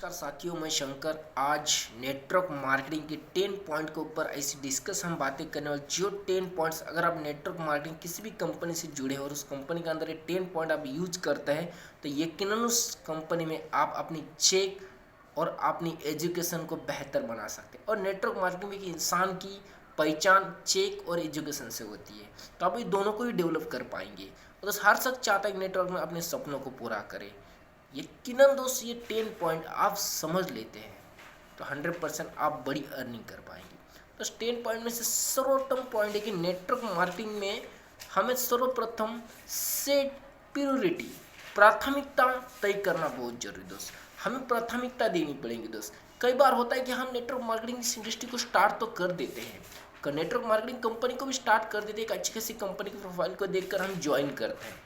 नमस्कार साथियों, मैं शंकर। आज नेटवर्क मार्केटिंग के 10 पॉइंट के ऊपर ऐसी डिस्कस हम बातें करने वाले। जो 10 पॉइंट्स अगर आप नेटवर्क मार्केटिंग किसी भी कंपनी से जुड़े हो और उस कंपनी के अंदर ये 10 पॉइंट आप यूज करते हैं तो यकीनन उस कंपनी में आप अपनी चेक और अपनी एजुकेशन को बेहतर बना सकते हैं। और नेटवर्क मार्केटिंग में एक इंसान की पहचान चेक और एजुकेशन से होती है, तो आप ये दोनों को ही डेवलप कर पाएंगे। और तो हर शख्स चाहता है कि नेटवर्क में अपने सपनों को पूरा करे। यकीनन दोस्त ये 10 पॉइंट आप समझ लेते हैं तो 100% आप बड़ी अर्निंग कर पाएंगे। तो 10 पॉइंट में से सर्वोत्तम पॉइंट है कि नेटवर्क मार्केटिंग में हमें सर्वप्रथम सेट प्रियोरिटी, प्राथमिकता तय करना बहुत जरूरी दोस्त। हमें प्राथमिकता देनी पड़ेगी दोस्त। कई बार होता है कि हम नेटवर्क मार्केटिंग इस इंडस्ट्री को स्टार्ट तो कर देते हैं, नेटवर्क मार्केटिंग कंपनी को भी स्टार्ट कर देते हैं, एक अच्छी खासी कंपनी की प्रोफाइल को देखकर हम ज्वाइन करते हैं।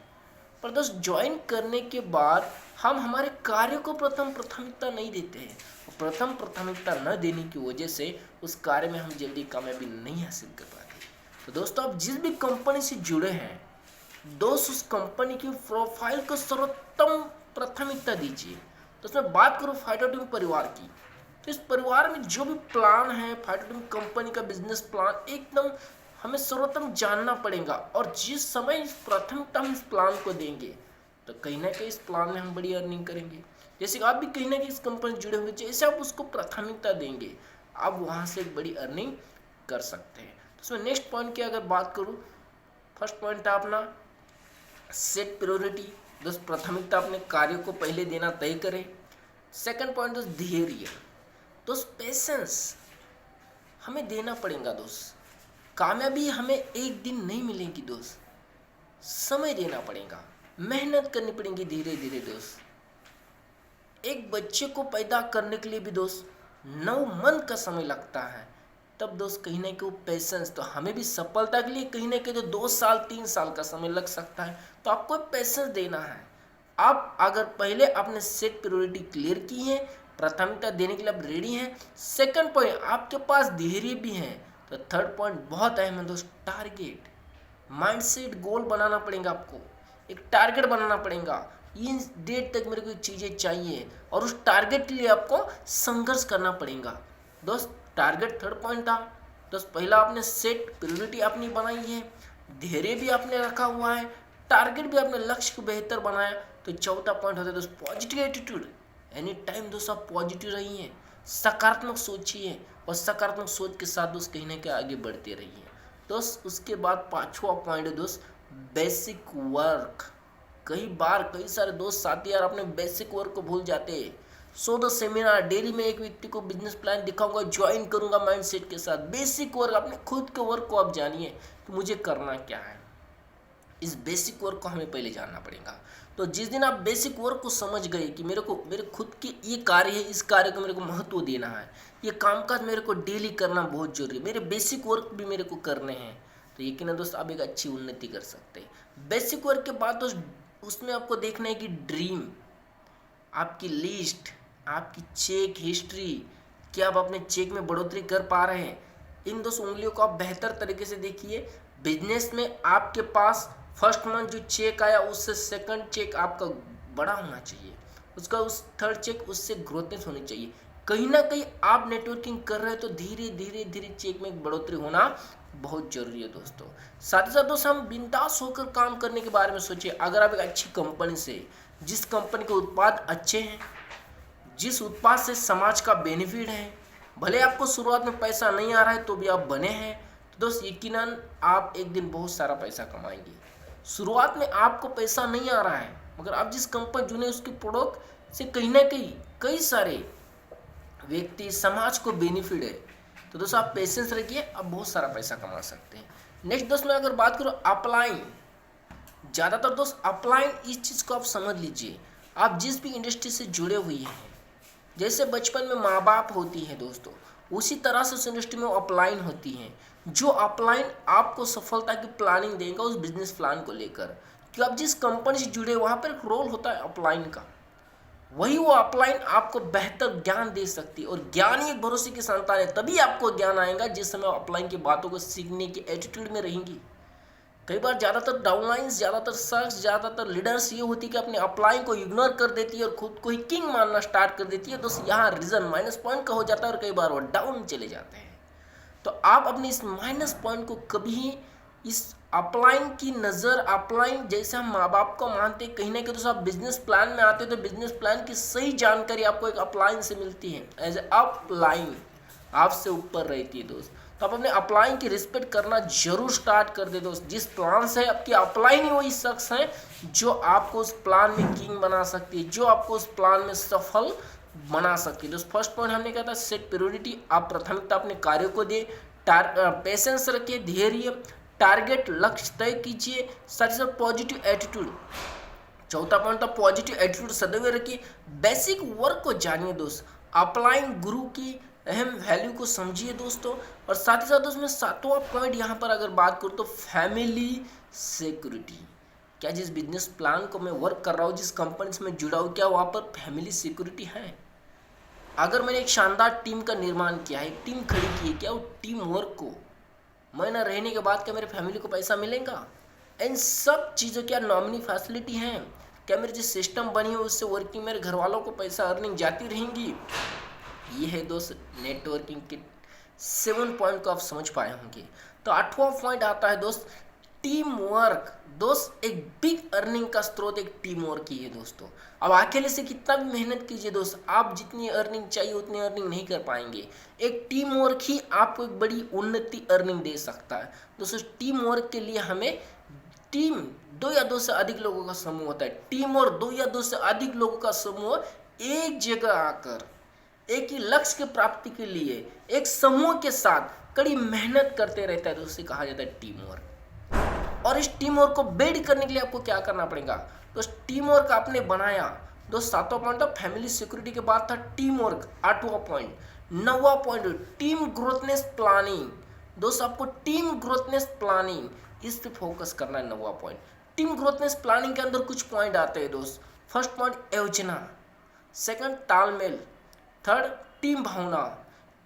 पर दोस्त ज्वाइन करने के बाद हम हमारे कार्य को प्रथम प्राथमिकता नहीं देते हैं। प्रथम प्राथमिकता न देने की वजह से उस कार्य में हम जल्दी कामयाबी नहीं हासिल कर पाते। तो दोस्तों, आप जिस भी कंपनी से जुड़े हैं दोस्त, उस कंपनी की प्रोफाइल को सर्वोत्तम प्राथमिकता दीजिए। तो उसमें बात करूँ फाइटर टीम परिवार की, तो इस परिवार में जो भी प्लान है फाइटर टीम कंपनी का बिजनेस प्लान एकदम हमें सर्वोत्तम जानना पड़ेगा। और जिस समय इस प्राथमिकता हम इस प्लान को देंगे तो कहीं ना कहीं इस प्लान में हम बड़ी अर्निंग करेंगे। जैसे आप भी कहीं ना कहीं इस कंपनी से जुड़े होंगे, जैसे आप उसको प्राथमिकता देंगे आप वहाँ से एक बड़ी अर्निंग कर सकते हैं। तो उसमें नेक्स्ट पॉइंट की अगर बात करूँ, फर्स्ट पॉइंट है अपना सेट प्रायोरिटी। दोस्त, प्राथमिकता अपने कार्य को पहले देना तय करें। सेकंड पॉइंट दोस्त धैर्य। दोस्त, पेशेंस हमें देना पड़ेगा दोस्त। कामयाबी हमें एक दिन नहीं मिलेगी दोस्त, समय देना पड़ेगा, मेहनत करनी पड़ेगी धीरे धीरे दोस्त। एक बच्चे को पैदा करने के लिए भी दोस्त 9 मंथ का समय लगता है, तब दोस्त कहीं ना कहीं पेशेंस, तो हमें भी सफलता के लिए कहीं ना कहीं तो 2 साल 3 साल का समय लग सकता है। तो आपको पेशेंस देना है। आप अगर पहले अपने सेट प्रायोरिटी क्लियर की है, प्राथमिकता देने के लिए आप रेडी हैं, सेकंड पॉइंट आपके पास धैर्य भी है, तो थर्ड पॉइंट बहुत अहम है दोस्त, टारगेट, माइंडसेट, गोल बनाना पड़ेगा। आपको एक टारगेट बनाना पड़ेगा, इस डेट तक मेरे को चीज़ें चाहिए और उस टारगेट के लिए आपको संघर्ष करना पड़ेगा दोस्त। टारगेट थर्ड पॉइंट था दोस्त। पहला आपने सेट प्रायोरिटी अपनी बनाई है, धैर्य भी आपने रखा हुआ है, टारगेट भी आपने लक्ष्य को बेहतर बनाया। तो चौथा पॉइंट होता है दोस्त पॉजिटिव एटीट्यूड। एनी टाइम दोस्त आप पॉजिटिव रहिए, सकारात्मक सोचिए और सकारात्मक सोच के साथ दोस्त कहीं ना कहीं आगे बढ़ते रहिए दोस्त। उसके बाद पांचवा पॉइंट है दोस्त बेसिक वर्क। कई सारे दोस्त साथी यार अपने बेसिक वर्क को भूल जाते हैं। द सेमिनार डेली में एक व्यक्ति को बिजनेस प्लान दिखाऊंगा, ज्वाइन करूंगा माइंडसेट के साथ। बेसिक वर्क, अपने खुद के वर्क को आप जानिए कि मुझे करना क्या है। इस बेसिक वर्क को हमें पहले जानना पड़ेगा। तो जिस दिन आप बेसिक वर्क को समझ गए कि मेरे खुद की ये कार्य है, इस कार्य को मेरे को महत्व देना है, ये कामकाज मेरे को डेली करना बहुत जरूरी है, मेरे बेसिक वर्क भी मेरे को करने हैं, तो यकीनन दोस्त आप एक अच्छी उन्नति कर सकते हैं। बेसिक वर्क के बाद दोस्त उसमें आपको देखना है कि ड्रीम, आपकी लिस्ट, आपकी चेक हिस्ट्री, क्या आप अपने चेक में बढ़ोतरी कर पा रहे हैं। इन दोस्त उंगलियों को आप बेहतर तरीके से देखिए। बिजनेस में आपके पास फर्स्ट मंथ जो चेक आया उससे सेकंड चेक आपका बड़ा होना चाहिए, उसका उस थर्ड चेक उससे ग्रोथनेस होनी चाहिए। कहीं ना कहीं आप नेटवर्किंग कर रहे हैं तो धीरे धीरे धीरे चेक में बढ़ोतरी होना बहुत जरूरी है दोस्तों। साथ ही साथ दोस्तों हम बिंदास होकर काम करने के बारे में सोचिए। अगर आप एक अच्छी कंपनी से, जिस कंपनी के उत्पाद अच्छे हैं, जिस उत्पाद से समाज का बेनिफिट है, भले आपको शुरुआत में पैसा नहीं आ रहा है तो भी आप बने हैं, तो दोस्त यकीनन आप एक दिन बहुत सारा पैसा कमाएंगे। शुरुआत में आपको पैसा नहीं आ रहा है मगर आप जिस कंपनी जुड़े उसके प्रोडक्ट से कहीं ना कहीं कई सारे व्यक्ति, समाज को बेनिफिट है, तो दोस्तों आप पेशेंस रखिए, आप बहुत सारा पैसा कमा सकते हैं। नेक्स्ट दोस्त मैं अगर बात करूँ अपलाइन, ज़्यादातर दोस्त अपलाइन, इस चीज़ को आप समझ लीजिए। आप जिस भी इंडस्ट्री से जुड़े हुए हैं, जैसे बचपन में माँ बाप होती है दोस्तों, उसी तरह से उस इंडस्ट्री में अपलाइन होती हैं। जो अपलाइन आपको सफलता की प्लानिंग देगा उस बिजनेस प्लान को लेकर, कि आप जिस कंपनी से जुड़े वहाँ पर एक रोल होता है अपलाइन का, वही वो अपलाइन आपको बेहतर ज्ञान दे सकती है। और ज्ञान ही एक भरोसे की संतान है, तभी आपको ज्ञान आएगा जिस समय अपलाइन की बातों को सीखने की एटीट्यूड में रहेंगी, कई बार ज़्यादातर डाउनलाइंस, ज़्यादातर शख्स, ज़्यादातर लीडर्स ये होती है कि अपने अपलाइन को इग्नोर कर देती है और खुद को ही किंग मानना स्टार्ट कर देती है। दोस्त यहाँ रीज़न माइनस पॉइंट का हो जाता है और कई बार वो डाउन चले जाते हैं। तो आप अपने इस माइनस पॉइंट को कभी इस अपलाइन की नज़र, अपलाइन जैसे हम माँ बाप को मानते हैं, कहीं ना कहीं तो आप बिजनेस प्लान में आते हो तो बिजनेस प्लान की सही जानकारी आपको एक अपलाइन से मिलती है। एज ए अपलाइन आपसे ऊपर रहती है दोस्त। तो आप अपने अपलाइन की रिस्पेक्ट करना जरूर स्टार्ट कर दे दोस्त। जिस प्लान से आपकी अपलाइन ही वही शख्स है जो आपको उस प्लान में किंग बना सकती है, जो आपको उस प्लान में सफल बना सकती है। दोस्त फर्स्ट पॉइंट हमने कहा था सेट प्रायोरिटी, आप प्राथमिकता अपने कार्यों को दे, पेशेंस रखिए, धैर्य, टारगेट लक्ष्य तय कीजिए, साथ ही साथ पॉजिटिव एटीट्यूड। चौथा पॉइंट था पॉजिटिव एटीट्यूड सदैव रखिए, बेसिक वर्क को जानिए दोस्त, अपलाइन गुरु की अहम वैल्यू को समझिए दोस्तों। और साथ ही साथ उसमें सातवां पॉइंट यहाँ पर अगर बात करूँ तो फैमिली सिक्योरिटी। क्या जिस बिजनेस प्लान को मैं वर्क कर रहा हूँ, जिस कंपनी से मैं जुड़ा हूँ, क्या वहाँ पर फैमिली सिक्योरिटी है? अगर मैंने एक शानदार टीम का निर्माण किया है, एक टीम खड़ी की है, क्या वो टीम वर्क को मैं ना रहने के बाद क्या मेरे फैमिली को पैसा मिलेगा? इन सब चीज़ों क्या नॉमिनी फैसिलिटी हैं? क्या मेरी जो सिस्टम बनी है उससे वर्किंग मेरे घर वालों को पैसा अर्निंग जाती रहेंगी? ये है दोस्त नेटवर्किंग के 7 पॉइंट को आप समझ पाए होंगे। तो 8वां पॉइंट आता है दोस्त टीम वर्क। दोस्त एक बिग अर्निंग का स्रोत एक टीम वर्क ही है दोस्तों। अब अकेले से कितना भी मेहनत कीजिए दोस्त, आप जितनी अर्निंग चाहिए उतनी अर्निंग नहीं कर पाएंगे। एक टीम वर्क ही आपको एक बड़ी उन्नति अर्निंग दे सकता है दोस्तों। टीम वर्क के लिए हमें टीम 2 या 2 से अधिक लोगों का समूह होता है। टीम और 2 या 2 से अधिक लोगों का समूह एक जगह आकर एक ही लक्ष्य की प्राप्ति के लिए एक समूह के साथ कड़ी मेहनत करते रहता है, तो उसे कहा जाता है टीम वर्क। और इस टीम वर्क को बिल्ड करने के लिए आपको क्या करना पड़ेगा? तो टीम वर्क आपने बनाया। दोस्त 7वां पॉइंट था फैमिली सिक्योरिटी के बाद था टीम वर्क, 8वां पॉइंट। 9वां पॉइंट टीम ग्रोथनेस प्लानिंग। दोस्त आपको टीम ग्रोथनेस प्लानिंग इस पे फोकस करना है। 9वां पॉइंट टीम ग्रोथनेस प्लानिंग के अंदर कुछ पॉइंट आते हैं दोस्त। फर्स्ट पॉइंट योजना, सेकंड तालमेल, थर्ड टीम भावना,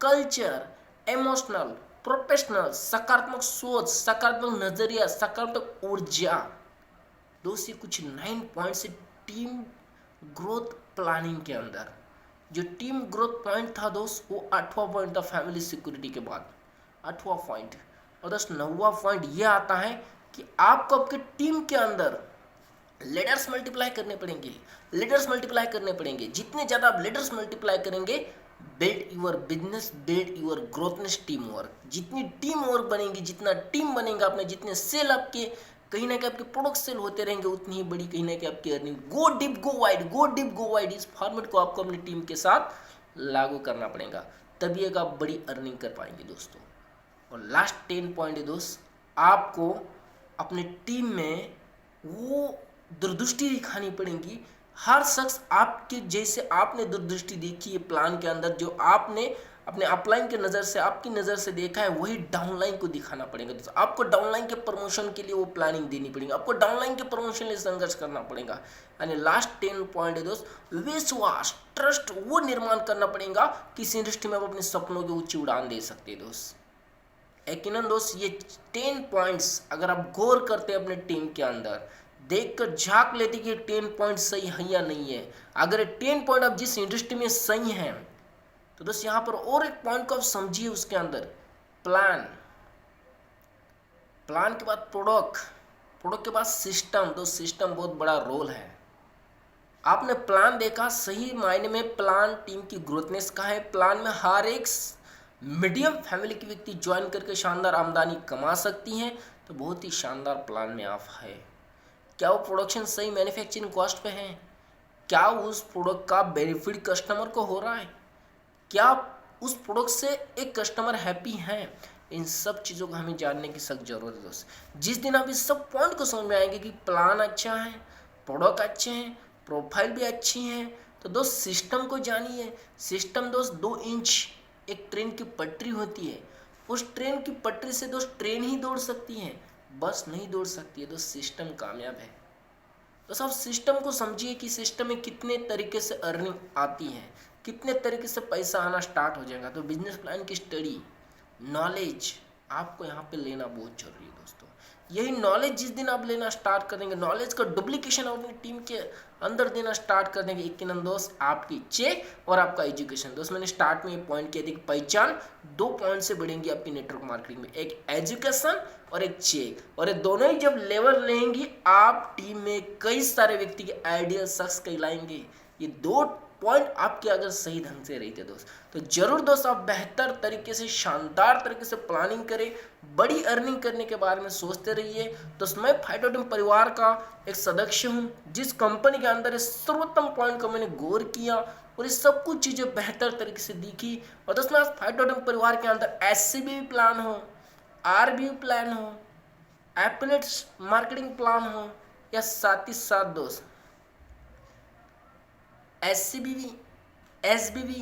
कल्चर, इमोशनल, प्रोफेशनल, सकारात्मक सोच, सकारात्मक नजरिया, सकारात्मक ऊर्जा। दोस्त ये कुछ 9 पॉइंट से टीम ग्रोथ प्लानिंग के अंदर जो टीम ग्रोथ पॉइंट था दोस्त वो 8वां पॉइंट था फैमिली सिक्योरिटी के बाद 8वां पॉइंट। और दोस्त 9वां पॉइंट ये आता है कि आपको आपके टीम के अंदर लीडर्स मल्टीप्लाई करने पड़ेंगे। लीडर्स मल्टीप्लाई करने पड़ेंगे। जितने ज़्यादा आप लीडर्स मल्टीप्लाई करेंगे, build your business, build your growthness team work. जितनी टीम वर्क बनेगी, जितना टीम बनेगा आपने, जितने सेल आपके कहीं ना कहीं आपके प्रोडक्ट सेल होते रहेंगे, उतनी ही बड़ी कहीं ना कहीं आपकी अर्निंग। गो डीप गो वाइड, गो डीप गो वाइड, इस फॉर्मेट को आपको अपनी टीम के साथ लागू करना पड़ेगा, तभी एक आप बड़ी अर्निंग कर पाएंगे दोस्तों। और लास्ट 10 पॉइंट है दोस्त, आपको अपने टीम में वो दूरदृष्टि दिखानी पड़ेगी। हर शख्स आपके जैसे आपने दूरदृष्टि देखी है प्लान के अंदर, जो आपने अपने अपलाइन के नज़र से, आपकी नज़र से देखा है, वही डाउनलाइन को दिखाना पड़ेगा। तो आपको डाउनलाइन के प्रमोशन के लिए वो प्लानिंग देनी पड़ेगी, आपको डाउनलाइन के प्रमोशन के लिए संघर्ष करना पड़ेगा। यानी लास्ट 10 पॉइंट है दोस्त, विश्वास, ट्रस्ट वो निर्माण करना पड़ेगा कि इस इंडस्ट्री में आप अपने सपनों की ऊंची उड़ान दे सकते हैं दोस्त। यकीनन दोस्त ये 10 पॉइंट्स अगर आप गौर करते हैं अपने टीम के अंदर, देखकर झांक लेते कि 10 पॉइंट सही है या नहीं है। अगर 10 पॉइंट आप जिस इंडस्ट्री में सही हैं, तो दोस्त यहाँ पर और एक पॉइंट को आप समझिए उसके अंदर, प्लान, प्लान के बाद प्रोडक्ट, प्रोडक्ट के बाद सिस्टम। तो सिस्टम बहुत बड़ा रोल है। आपने प्लान देखा, सही मायने में प्लान टीम की ग्रोथनेस का है। प्लान में हर एक मीडियम फैमिली की व्यक्ति ज्वाइन करके शानदार आमदनी कमा सकती हैं, तो बहुत ही शानदार प्लान में आप है। क्या वो प्रोडक्शन सही मैन्युफैक्चरिंग कॉस्ट पे है? क्या उस प्रोडक्ट का बेनिफिट कस्टमर को हो रहा है? क्या उस प्रोडक्ट से एक कस्टमर हैप्पी है? इन सब चीज़ों को हमें जानने की सख्त जरूरत है दोस्त। जिस दिन आप इस सब पॉइंट को समझ में आएंगे कि प्लान अच्छा है, प्रोडक्ट अच्छे हैं, प्रोफाइल भी अच्छी है, तो दोस्त सिस्टम को जानिए। सिस्टम दोस्त 2 इंच एक ट्रेन की पटरी होती है। उस ट्रेन की पटरी से दोस्त ट्रेन ही दौड़ सकती है, बस नहीं दौड़ सकती है। दोस्त सिस्टम कामयाब है। तो सब सिस्टम को समझिए कि सिस्टम में कितने तरीके से अर्निंग आती है, कितने तरीके से पैसा आना स्टार्ट हो जाएगा। तो बिजनेस प्लान की स्टडी, नॉलेज आपको यहाँ पे लेना बहुत जरूरी है दोस्तों। यही नॉलेज जिस दिन आप लेना स्टार्ट कर देंगे, नॉलेज का डुप्लीकेशन अपनी टीम के अंदर देना स्टार्ट कर देंगे, यकीनन दोस्त आपकी चेक और आपका एजुकेशन, दोस्त मैंने स्टार्ट में ये पॉइंट किया था कि पहचान 2 पॉइंट से बढ़ेंगी आपकी नेटवर्क मार्केटिंग में, एक एजुकेशन और एक चेक, और ये दोनों ही जब लेवल लेंगी आप टीम में कई सारे व्यक्ति के आइडियल शख्स कहलाएंगे। ये 2 पॉइंट आपके अगर सही ढंग से रहते दोस्त, तो जरूर दोस्त आप बेहतर तरीके से, शानदार तरीके से प्लानिंग करें, बड़ी अर्निंग करने के बारे में सोचते रहिए। दोस्त मैं फाइटो टीम परिवार का एक सदस्य हूं, जिस कंपनी के अंदर इस सर्वोत्तम पॉइंट को मैंने गौर किया और इस सब कुछ चीज़ें बेहतर तरीके से दिखी। और दोस्त मैं फाइटो टीम परिवार के अंदर SCB प्लान हो, RBU प्लान हो, एफिलिएट्स मार्केटिंग प्लान हो, या साथ ही साथ दोस्त SCBV, SBV,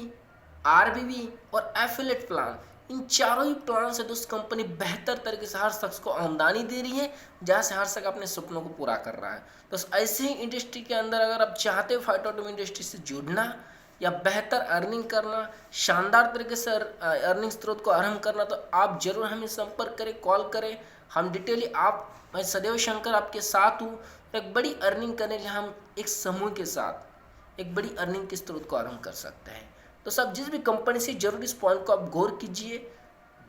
RBV और एफिलिएट प्लान, इन चारों ही प्लान से दोस्त कंपनी बेहतर तरीके से हर शख्स को आमदनी दे रही है, जहाँ से हर शख्स अपने सपनों को पूरा कर रहा है। तो ऐसे ही इंडस्ट्री के अंदर अगर आप चाहते हो फाइटो टीम इंडस्ट्री से जुड़ना या बेहतर अर्निंग करना, शानदार तरीके से अर्निंग स्रोत को आरंभ करना, तो आप जरूर हमें संपर्क करें, कॉल करें। हम डिटेली मैं सदैव शंकर आपके साथ हूँ। एक बड़ी अर्निंग करने के लिए हम एक समूह के साथ एक बड़ी अर्निंग के स्रोत को आरंभ कर सकते हैं। तो सब जिस भी कंपनी से जरूर इस पॉइंट को आप गौर कीजिए,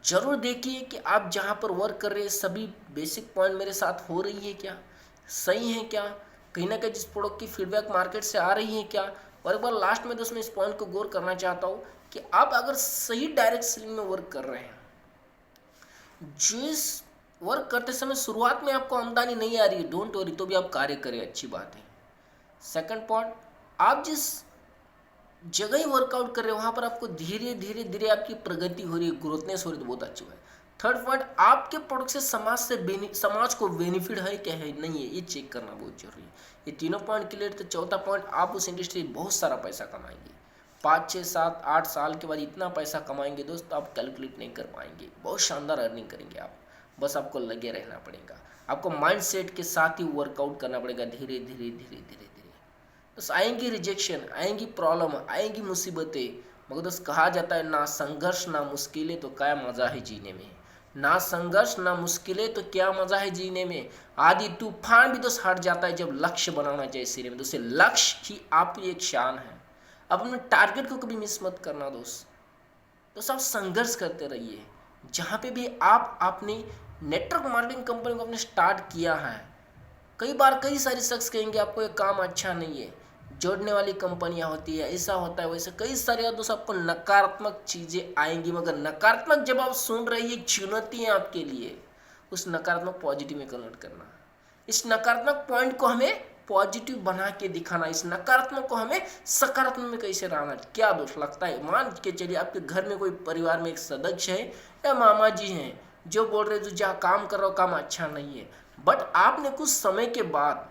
जरूर देखिए कि आप जहां पर वर्क कर रहे हैं सभी बेसिक पॉइंट मेरे साथ हो रही है क्या, सही है क्या, कहीं ना कहीं जिस प्रोडक्ट की फीडबैक मार्केट से आ रही है क्या। और एक बार लास्ट में दोस्तों मैं इस पॉइंट को गौर करना चाहता हूँ कि आप अगर सही डायरेक्ट सेलिंग में वर्क कर रहे हैं, जिस वर्क करते समय शुरुआत में आपको आमदनी नहीं आ रही है, डोंट वरी, तो भी आप कार्य करें, अच्छी बात है। सेकंड पॉइंट, आप जिस जगह ही वर्कआउट कर रहे हो वहाँ पर आपको धीरे धीरे धीरे आपकी प्रगति हो रही है, ग्रोथनेस हो रही है, तो बहुत अच्छी बात है। थर्ड पॉइंट, आपके प्रोडक्ट से समाज को बेनिफिट है क्या है नहीं है, ये चेक करना बहुत जरूरी है। ये तीनों पॉइंट क्लियर। तो चौथा पॉइंट, आप उस इंडस्ट्री में बहुत सारा पैसा कमाएंगे, 5, 6, 7, 8 साल के बाद इतना पैसा कमाएंगे दोस्त आप कैलकुलेट नहीं कर पाएंगे, बहुत शानदार अर्निंग करेंगे आप। बस आपको लगे रहना पड़ेगा, आपको माइंड सेट के साथ ही वर्कआउट करना पड़ेगा, धीरे धीरे धीरे धीरे धीरे। तो आएंगी रिजेक्शन, आएंगी प्रॉब्लम, आएंगी मुसीबतें, मगर दोस्त कहा जाता है ना संघर्ष ना मुश्किलें तो क्या मज़ा है जीने में, ना संघर्ष ना मुश्किलें तो क्या मज़ा है जीने में। आदि तूफान भी दोस्त हट जाता है जब लक्ष्य बनाना चाहिए सिरे में। दोस्त लक्ष्य ही आपकी एक शान है, अपने टारगेट को कभी मिस मत करना दोस्त। तो सब संघर्ष करते रहिए। जहाँ पे भी आप अपनी नेटवर्क मार्केटिंग कंपनी को आपने स्टार्ट किया है, कई बार कई सारे शख्स कहेंगे आपको ये काम अच्छा नहीं है, जोड़ने वाली कंपनियां होती है, ऐसा होता है, वैसे कई सारे दोस्त आपको नकारात्मक चीज़ें आएंगी, मगर नकारात्मक जब आप सुन रहे हैं, चुनौती है आपके लिए, उस नकारात्मक पॉजिटिव में कन्वर्ट करना, इस नकारात्मक पॉइंट को हमें पॉजिटिव बना के दिखाना, इस नकारात्मक को हमें सकारात्मक में कैसे रहना। क्या दोस्त लगता है, मान के चलिए आपके घर में कोई परिवार में एक सदस्य है या मामा जी हैं जो बोल रहे जो जहाँ काम कर रहे हो काम अच्छा नहीं है, बट आपने कुछ समय के बाद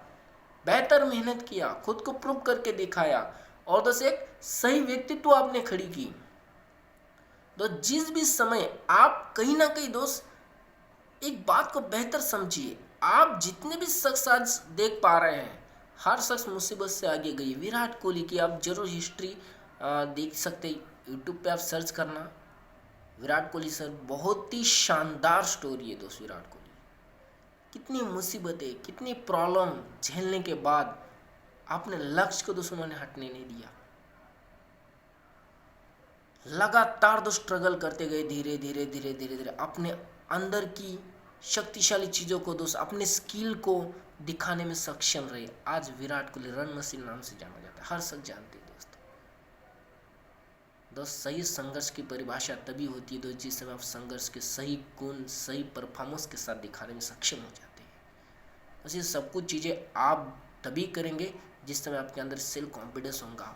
बेहतर मेहनत किया, खुद को प्रूव करके दिखाया और दोस्त एक सही व्यक्तित्व आपने खड़ी की। तो जिस भी समय आप कहीं ना कहीं दोस्त एक बात को बेहतर समझिए, आप जितने भी शख्स आज देख पा रहे हैं, हर शख्स मुसीबत से आगे गई। विराट कोहली की आप जरूर हिस्ट्री देख सकते, यूट्यूब पे आप सर्च करना, विराट कोहली सर, बहुत ही शानदार स्टोरी है दोस्त। विराट कोहली कितनी मुसीबतें, कितनी प्रॉब्लम झेलने के बाद आपने लक्ष्य को दोस्तों ने हटने नहीं दिया, लगातार दोस्त स्ट्रगल करते गए, धीरे धीरे धीरे धीरे धीरे अपने अंदर की शक्तिशाली चीज़ों को दोस्त, अपने स्किल को दिखाने में सक्षम रहे। आज विराट कोहली रन मशीन नाम से जाना जाता है, हर शख्स जानते हैं दोस्त। सही संघर्ष की परिभाषा तभी होती है दोस्त जिस समय आप संघर्ष के सही गुण, सही परफॉर्मेंस के साथ दिखाने में सक्षम हो जाते हैं। बस ये सब कुछ चीज़ें आप तभी करेंगे जिस समय आपके अंदर सेल्फ कॉन्फिडेंस होगा,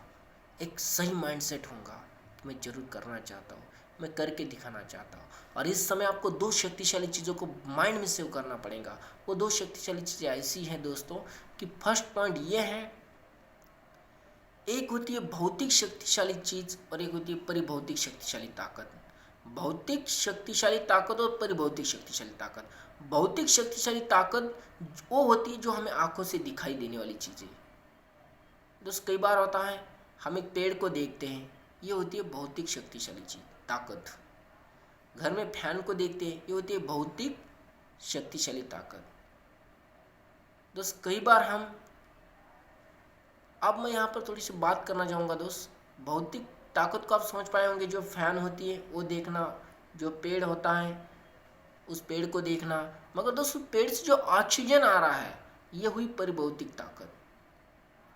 एक सही माइंडसेट होगा कि मैं जरूर करना चाहता हूँ, मैं करके दिखाना चाहता हूँ। और इस समय आपको 2 शक्तिशाली चीज़ों को माइंड में सेव करना पड़ेगा। वो 2 शक्तिशाली चीज़ें ऐसी हैं दोस्तों कि फर्स्ट पॉइंट ये है, एक होती है भौतिक शक्तिशाली चीज और एक होती है परिभौतिक शक्तिशाली ताकत। भौतिक शक्तिशाली ताकत और परिभौतिक शक्तिशाली ताकत। भौतिक शक्तिशाली ताकत वो होती है जो हमें आंखों से दिखाई देने वाली चीजें। दोस्त कई बार होता है हम एक पेड़ को देखते हैं, ये होती है भौतिक शक्तिशाली चीज, ताकत। घर में फैन को देखते हैं, ये होती है भौतिक शक्तिशाली ताकत। दोस्त कई बार अब मैं यहाँ पर थोड़ी सी बात करना चाहूँगा दोस्त। भौतिक ताकत को आप समझ पाए होंगे, जो फैन होती है वो देखना, जो पेड़ होता है उस पेड़ को देखना, मगर दोस्त उस पेड़ से जो ऑक्सीजन आ रहा है ये हुई परिभौतिक ताकत।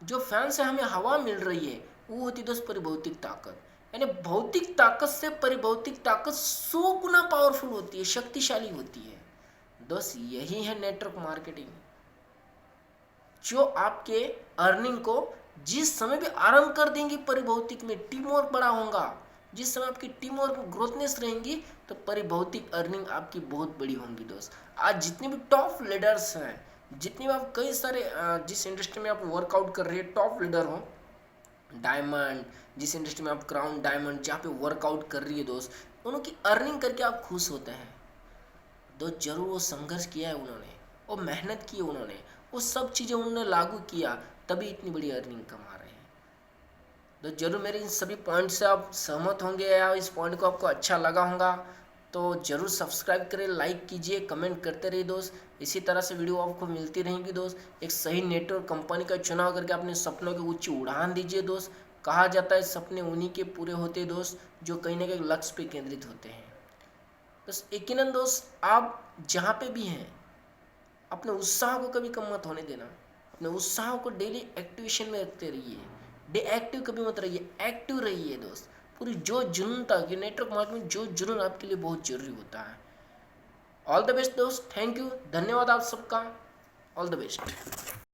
जो फैन से हमें हवा मिल रही है वो होती दोस्त परिभौतिक ताकत। यानी भौतिक ताकत से परिभौतिक ताकत 100 गुना पावरफुल होती है, शक्तिशाली होती है। दोस्त यही है नेटवर्क मार्केटिंग, जो आपके अर्निंग को जिस समय भी आरंभ कर देंगी परिभौतिक में, टीम वर्क बड़ा होगा, जिस समय आपकी टीम वर्क ग्रोथनेस रहेंगी तो परिभौतिक अर्निंग आपकी बहुत बड़ी होंगी। दोस्त आज जितने भी टॉप लीडर्स हैं, जितने भी आप कई सारे जिस इंडस्ट्री में आप वर्कआउट कर रहे हैं टॉप लीडर हो, डायमंड, जिस इंडस्ट्री में आप क्राउन डायमंड जहाँ पे वर्कआउट कर रही है दोस्त, उनकी अर्निंग करके आप खुश होते हैं। दोस्त जरूर वो संघर्ष किया है उन्होंने, वो मेहनत की है उन्होंने, वो सब चीज़ें उन्होंने लागू किया, तभी इतनी बड़ी अर्निंग कमा रहे हैं। तो जरूर मेरे इन सभी पॉइंट से आप सहमत होंगे या इस पॉइंट को आपको अच्छा लगा होगा, तो जरूर सब्सक्राइब करें, लाइक कीजिए, कमेंट करते रहिए दोस्त। इसी तरह से वीडियो आपको मिलती रहेंगी दोस्त। एक सही नेटवर्क कंपनी का चुनाव करके अपने सपनों की ऊंची उड़ान दीजिए दोस्त। कहा जाता है सपने उन्हीं के पूरे होते हैं दोस्त जो कहीं ना कहीं लक्ष्य पे केंद्रित होते हैं। बस यकीनन दोस्त आप जहाँ पे भी हैं अपने उत्साह को कभी कम मत होने देना, अपने उत्साह को डेली एक्टिवेशन में रखते रहिए, डे एक्टिव कभी मत रहिए, एक्टिव रहिए दोस्त। पूरी जो जुनून था कि नेटवर्क मार्केटिंग में जो जुनून आपके लिए बहुत जरूरी होता है। ऑल द बेस्ट दोस्त, थैंक यू, धन्यवाद आप सबका, ऑल द बेस्ट।